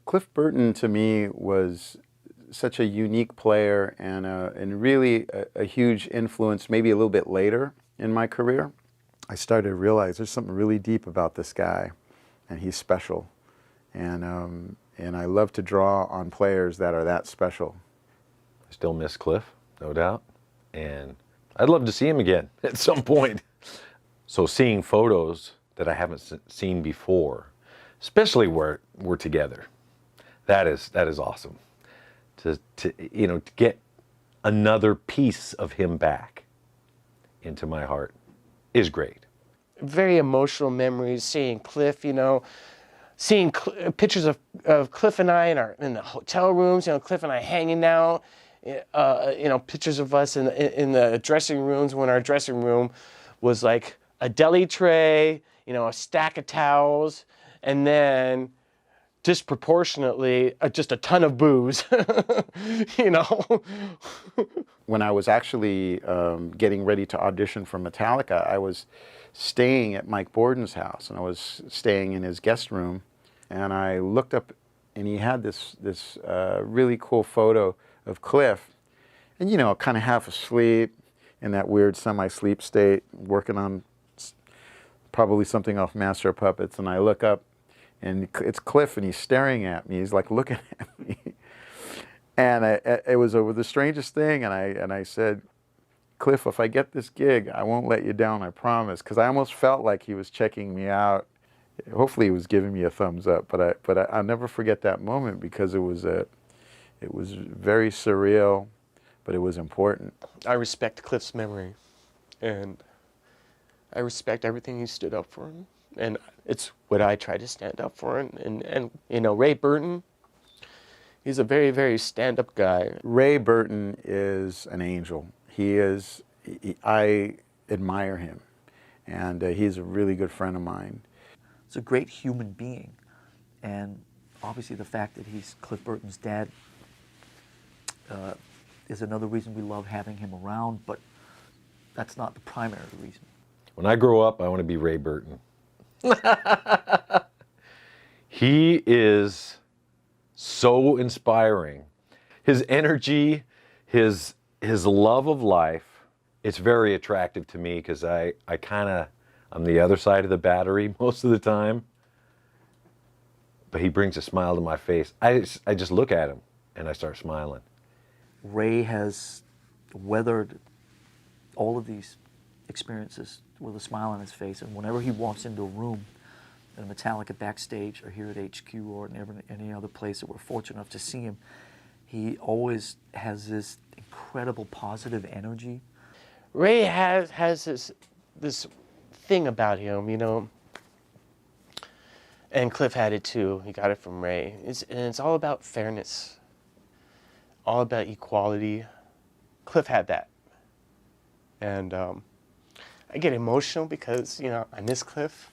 Cliff Burton to me was such a unique player and really a huge influence, maybe a little bit later in my career. I started to realize there's something really deep about this guy, and he's special. And I love to draw on players that are that special. I still miss Cliff, no doubt, and I'd love to see him again at some point. So seeing photos that I haven't seen before, especially where we're together, that is awesome. To get another piece of him back into my heart is great. Very emotional memories, seeing Cliff, seeing pictures of Cliff and I in the hotel rooms, Cliff and I hanging out, pictures of us in the dressing rooms when our dressing room was like a deli tray, a stack of towels, and then disproportionately just a ton of booze, When I was actually getting ready to audition for Metallica, I was staying at Mike Borden's house, and I was staying in his guest room, and I looked up, and he had this really cool photo of Cliff, and kind of half asleep in that weird semi-sleep state, working on probably something off Master of Puppets, and I look up, and it's Cliff, and he's staring at me. He's like looking at me, and it was over the strangest thing. And I said, Cliff, if I get this gig, I won't let you down, I promise. Because I almost felt like he was checking me out. Hopefully, he was giving me a thumbs up. But I'll never forget that moment because it was very surreal, but it was important. I respect Cliff's memory, and I respect everything he stood up for. And it's what I try to stand up for. And Ray Burton, he's a very, very stand-up guy. Ray Burton is an angel. I admire him, and he's a really good friend of mine. He's a great human being, and obviously the fact that he's Cliff Burton's dad is another reason we love having him around, but that's not the primary reason. When I grow up, I want to be Ray Burton. He is so inspiring. His energy, his love of life, it's very attractive to me because I'm the other side of the battery most of the time. But he brings a smile to my face. I just look at him and I start smiling. Ray has weathered all of these experiences with a smile on his face, and whenever he walks into a room at Metallica backstage or here at HQ or in any other place that we're fortunate enough to see him, he always has this incredible positive energy. Ray has this thing about him, and Cliff had it too. He got it from Ray. It's all about fairness, all about equality. Cliff had that. And I get emotional because, I miss Cliff.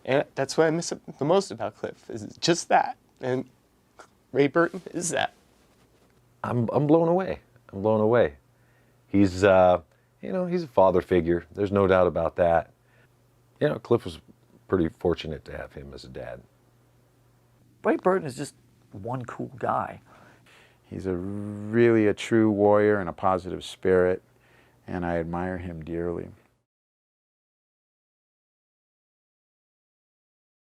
And that's what I miss the most about Cliff, is just that. And Ray Burton is that. I'm blown away. I'm blown away. He's, he's a father figure. There's no doubt about that. Cliff was pretty fortunate to have him as a dad. Ray Burton is just one cool guy. He's really a true warrior and a positive spirit, and I admire him dearly.